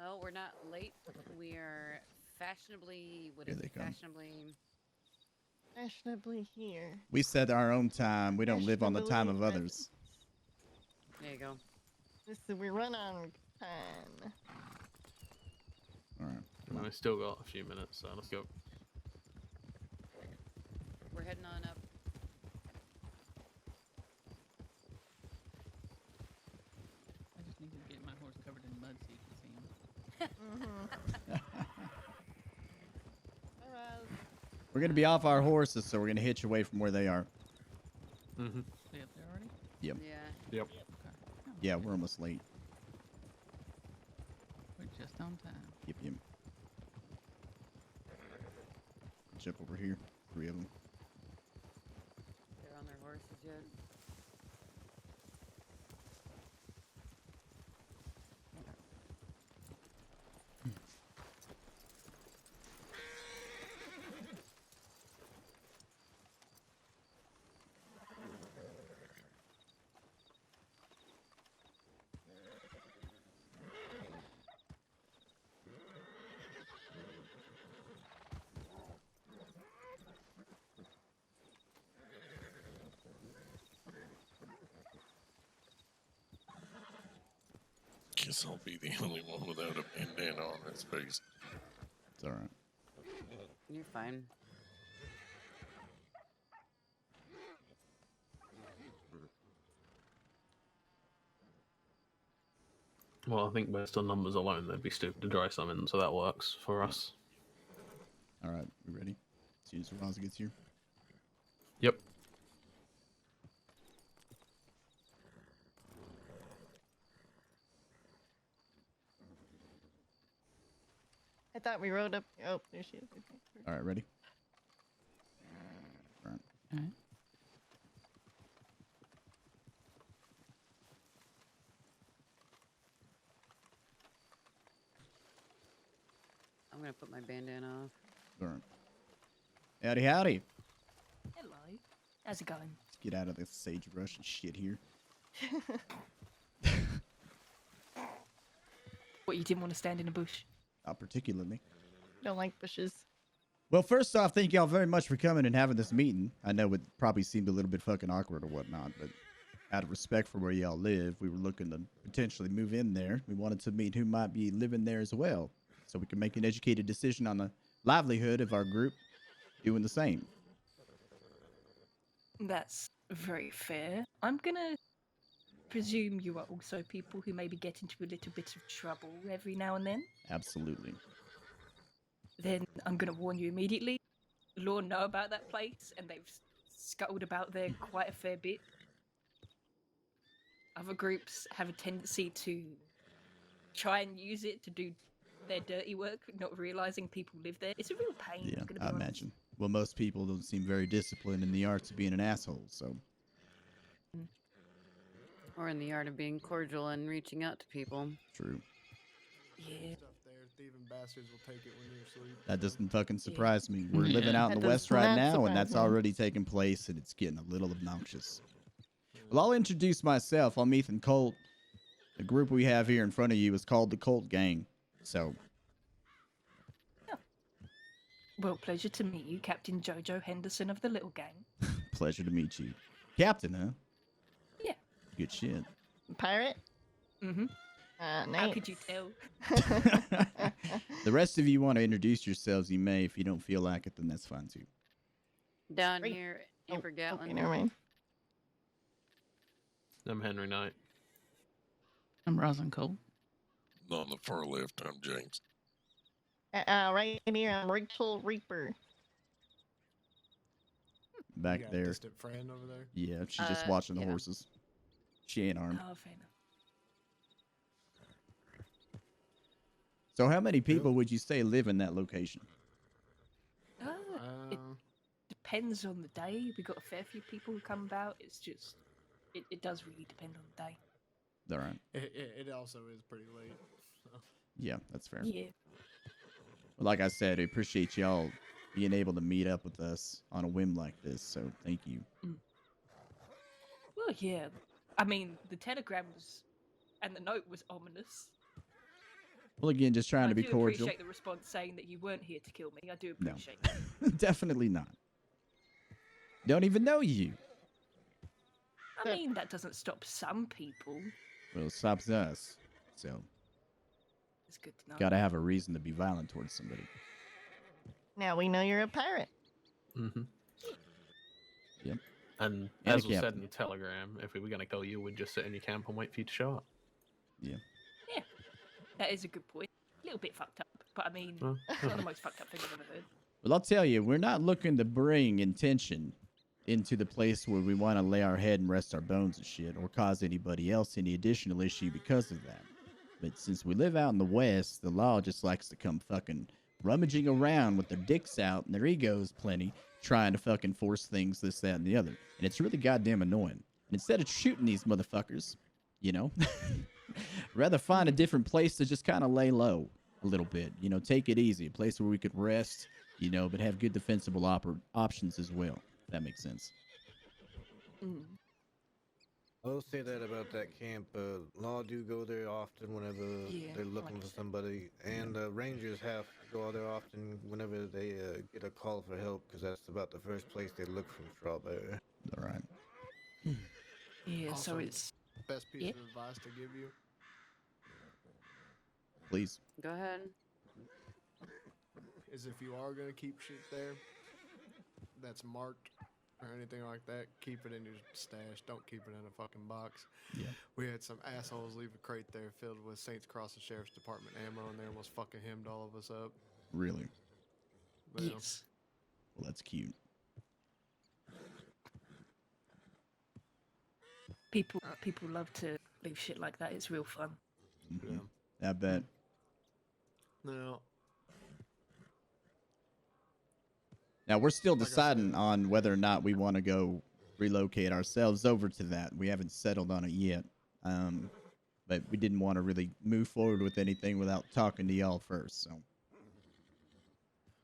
Well, we're not late. We are fashionably. What Here is they it? come. Fashionably. Fashionably here. We set our own time. We don't live on the time Fashionably of others. There you go. Listen, we run on time. All right. Come And on. we still got a few minutes, so let's go. We're heading on up. I just need to get my horse covered in mud so you can see him. All right. We're going to be off our horses, so we're going to hitch away from where they are. Mm-hmm. They up there already? Yep. Yeah. Yep. Okay. Oh, Yeah, we're almost late. we're just on time. Yep, yep. Jump over here. 3 of them. They're on their horses yet. Guess I'll be the only one without a bandana on his face. It's all right. You're fine. Well, I think based on numbers alone, they'd be stupid to dry summon, so that works for us. All right. We ready? As soon as Roz gets here. Yep. I thought we rode up. Oh, there she is. All right. Ready? All right. All right. I'm gonna put my bandana off. All right. Howdy, howdy. Hello. How's it going? Let's get out of this sagebrush and shit here. What, you didn't want to stand in a bush? Not particularly. Don't like bushes. Well, first off, thank y'all very much for coming and having this meeting. I know it probably seemed a little bit fucking awkward or whatnot, but out of respect for where y'all live, we were looking to potentially move in there. We wanted to meet who might be living there as well, so we can make an educated decision on the livelihood of our group doing the same. That's very fair. I'm gonna presume you are also people who maybe get into a little bit of trouble every now and then. Absolutely. Then I'm gonna warn you immediately. Law know about that place, and they've scuttled about there quite a fair bit. Other groups have a tendency to try and use it to do their dirty work, not realizing people live there. It's a real pain. Yeah, I'm gonna be I honest. imagine. Well, most people don't seem very disciplined in the arts of being an asshole, so. Or in the art of being cordial and reaching out to people. True. Yeah. Stuff there. Thieving bastards will take it when you're asleep. That doesn't fucking surprise me. We're Yeah. living out in That the does West right not now, and surprise that's me. already taking place, and it's getting a little obnoxious. Well, I'll introduce myself. I'm Ethan Colt. The group we have here in front of you is called the Colt Gang. So, Well, pleasure to meet you, Captain Jojo Henderson of the Little Gang. pleasure to meet you. Captain, huh? Yeah. Good shit. Pirate? Mm-hmm. Nice. How could you tell? The rest of you want to introduce yourselves, you may. If you don't feel like it, then that's fine too. Down Great. here, Oh, Amber Gatlin. okay, never mind. I'm Henry Knight. I'm Roslyn Colt. On the far left, I'm James. Right in here, I'm Rachel Reaper. You Back got a there. distant friend over there. Yeah, she's just Uh, watching the yeah. horses. She ain't armed. Oh, fair enough. So how many people would you say live in that location? It depends on the day. We got a fair few people who come about. It's just, it does really depend on the day. All right. It also is pretty late. So. Yeah, that's fair. Yeah. Well, like I said, I appreciate y'all being able to meet up with us on a whim like this. So thank you. Well, yeah. I mean, the telegram was, and the note was ominous. Well, again, just trying I to be do cordial. appreciate the response saying that you weren't here to kill me. I do No. appreciate that. Definitely not. Don't even know you. I mean, that doesn't stop some people. Well, it stops us. So, It's good to know. gotta have a reason to be violent towards somebody. Now we know you're a pirate. Mm-hmm. Yep. And And as a was said captain. in the telegram, if we were going to kill you, we'd just sit in your camp and wait for you to show up. Yeah. Yeah, that is a good point. A little bit fucked up, but I mean, Oh, it's not the most fucked up thing I've ever heard. Well, I'll tell you, we're not looking to bring intention into the place where we want to lay our head and rest our bones and shit, or cause anybody else any additional issue because of that. But since we live out in the West, the law just likes to come fucking rummaging around with their dicks out and their egos plenty, trying to fucking force things, this, that, and the other. And it's really goddamn annoying. And instead of shooting these motherfuckers, you know, rather find a different place to just kind of lay low a little bit. You know, take it easy. A place where we could rest, you know, but have good defensible options as well. If that makes sense. Mm. I'll say that about that camp. Law do go there often whenever Yeah, they're looking like- for somebody, and Rangers have to go there often whenever they get a call for help, because that's about the first place they look from Strawberry. All right. Yeah, so Also, it's Best piece Yeah. of advice to give you: Please. Go ahead. is if you are gonna keep shit there that's marked or anything like that, keep it in your stash. Don't keep it in a fucking box. Yeah. We had some assholes leave a crate there filled with Saints Cross and Sheriff's Department ammo, and they almost fucking hemmed all of us up. Really. But, yes. Well, that's cute. People love to leave shit like that. It's real fun. Mhm. I bet. Now, Now, we're still Like I deciding said- on whether or not we want to go relocate ourselves over to that. We haven't settled on it yet. But we didn't want to really move forward with anything without talking to y'all first. So, of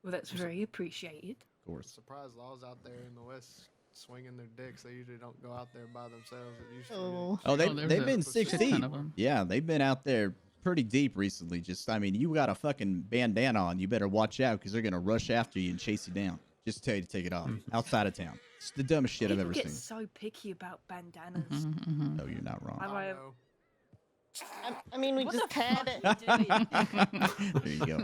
Well, that's very appreciated. course. surprise laws out there in the West swinging their dicks. They usually don't go out there by themselves. It usually Oh. Oh, there's they've a been shit 6 ton deep. of 'em. Yeah, they've been out there pretty deep recently. Just, I mean, you got a fucking bandana on. You better watch out because they're going to rush after you and chase you down. Just tell you to take it off outside of town. It's the dumbest shit I've People ever get seen. so picky about bandanas. Mhm, mhm. No, you're not wrong. I I- know. I mean, we What just the had fuck it. are you doing? There you go.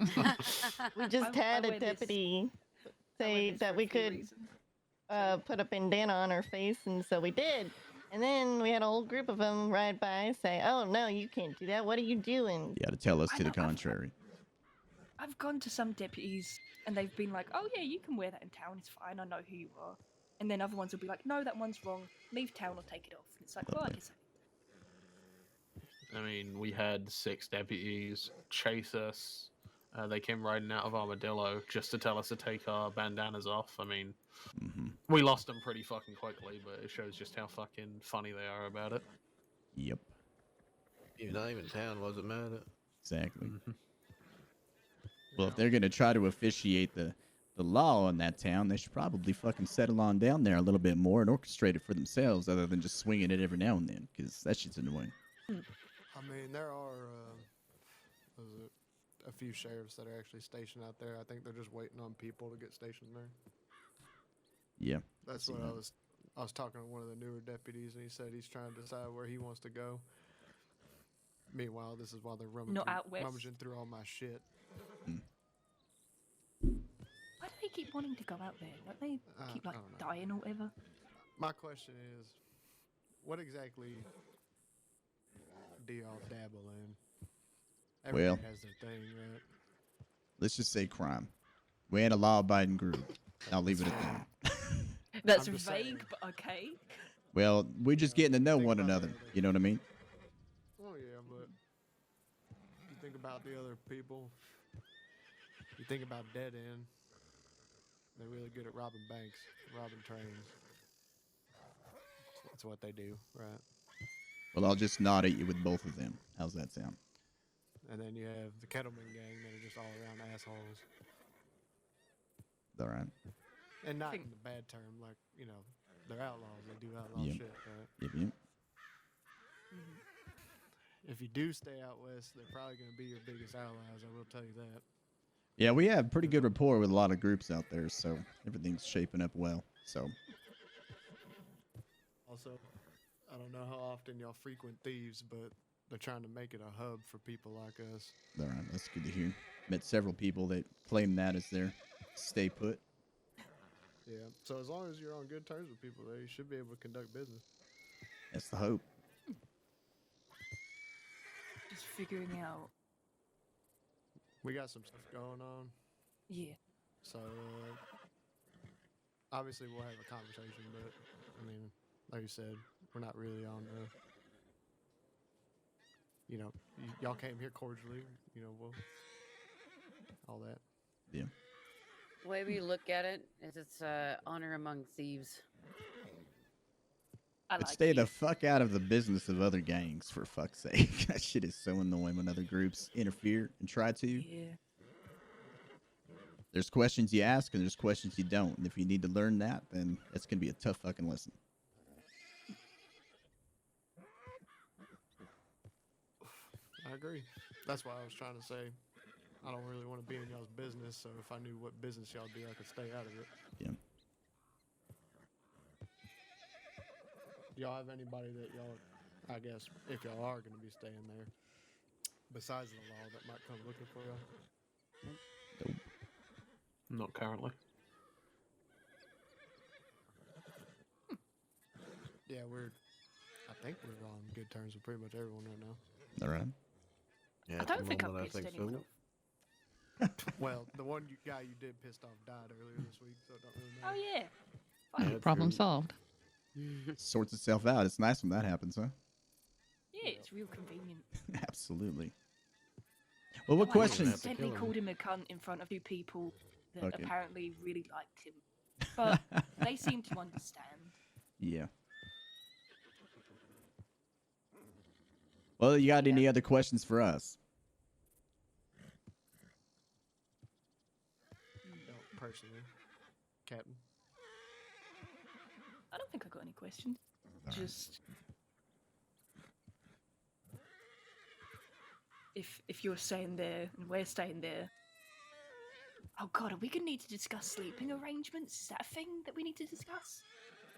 We just I had wear a this- deputy I say wear this that for we a few could reasons. put a bandana on our face, and so we did. And then we had a whole group of them ride by, say, "Oh no, you can't do that. What are you doing?" Yeah, to tell us I to the know, I've- contrary. I've gone to some deputies and they've been like, "Oh yeah, you can wear that in town. It's fine. I know who you are." And then other ones will be like, "No, that one's wrong. Leave town or take it off." And it's like, well, I guess. I mean, we had 6 deputies chase us. They came riding out of Armadillo just to tell us to take our bandanas off. I mean, Hmm. we lost them pretty fucking quickly, but it shows just how fucking funny they are about it. Yep, You're not even town, wasn't matter. exactly. Mhm. Well, if they're going to try to officiate the law in that town, they should probably fucking settle on down there a little bit more and orchestrate it for themselves other than just swinging it every now and then, because that shit's annoying. I mean, there are a few sheriffs that are actually stationed out there. I think they're just waiting on people to get stationed there. Yeah. That's see what that. I was talking to one of the newer deputies, and he said he's trying to decide where he wants to go. Meanwhile, this is while they're Not out west. rummaging through all my shit. Why do they keep wanting to go out there? Don't they keep I like don't know. dying or whatever? My question is, what exactly do y'all dabble in? Well- Everybody has their thing, right? Let's just say crime. We ain't a law-abiding group. I'll leave it at that. That's I'm just saying. vague, but okay. Well, we're just getting to know Think one about another. the other- You know what I mean? Oh yeah, but you think about the other people. You think about Dead End. They're really good at robbing banks, robbing trains. That's what they do, right? Well, I'll just nod at you with both of them. How's that sound? And then you have the Kettleman gang that are just all around assholes. All right. And not Think- in the bad term, like, you know, they're outlaws. They do outlaw Yep. shit, right? Yep, yep. if you do stay out west, they're probably going to be your biggest allies. I will tell you that. Yeah, we have pretty good rapport with a lot of groups out there, so everything's shaping up well. So, Also, I don't know how often y'all frequent Thieves, but they're trying to make it a hub for people like us. all right, that's good to hear. Met several people that claim that as their stay put. Yeah. So as long as you're on good terms with people there, you should be able to conduct business. That's the hope. Just figuring out. We got some stuff going on. Yeah. So, obviously we'll have a conversation, but, I mean, like you said, we're not really on the, y'all came here cordially, we'll, all that. Yeah. The way we look at it is it's honor among thieves. I But like stay you. the fuck out of the business of other gangs, for fuck's sake. That shit is so annoying when other groups interfere and try to. Yeah. There's questions you ask and there's questions you don't. And if you need to learn that, then it's going to be a tough fucking lesson. I agree. That's why I was trying to say, I don't really want to be in y'all's business, so if I knew what business y'all do, I could stay out of it. Yeah. Do y'all have anybody that y'all, I guess, if y'all are going to be staying there, besides the law, that might come looking for y'all? Not currently. Yeah, I think we're on good terms with pretty much everyone right now. All right. Yeah, I at the don't think I've moment, pissed think anyone so. off. Well, the one guy you did pissed off died earlier this week, so it don't really matter. Oh yeah. Yeah, that's Problem true. solved. Sorts itself out. It's nice when that happens, huh? Yeah, it's real convenient. Absolutely. Well, what I questions? have to accidentally kill him. called him a cunt in front of two people that Okay. apparently really liked him, but they seem to understand. Yeah. Well, you got any other questions for us? No, personally. Captain. I don't think I got any questions. Just if you're staying there and we're staying there. Oh God, are we gonna need to discuss sleeping arrangements? Is that a thing that we need to discuss?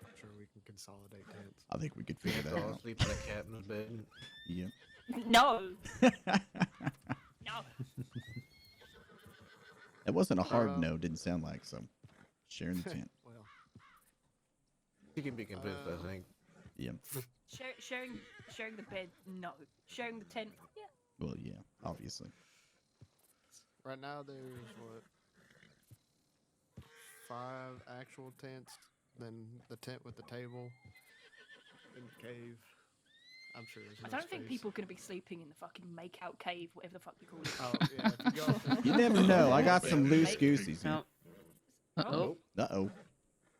I'm sure we can consolidate tents. I think we could figure that All out. sleep in the captain's bed. Yeah. No, no. That wasn't a hard no. Didn't sound like so. Sharing the tent. Well, You can be convinced, I think. Yeah. Sharing the bed. No. Sharing the tent. Yeah. Well, yeah. Obviously. right now there's what, 5 actual tents, then the tent with the table, and the cave. I'm sure there's I enough don't think space. people are gonna be sleeping in the fucking make-out cave, whatever the fuck you call it. Oh yeah, if you go You never know. I got some loose goosies. No. Uh-oh. Uh-oh.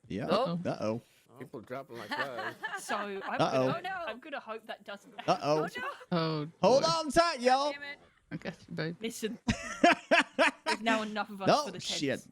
Yeah. Oh. Uh-oh. People dropping like flies. So I'm Uh-oh. gonna, I'm gonna hope that doesn't happen. Uh-oh. Oh, Hold boy. on tight, y'all. Damn it. I got you, babe. Listen, there's now enough of us No for the tents. shit.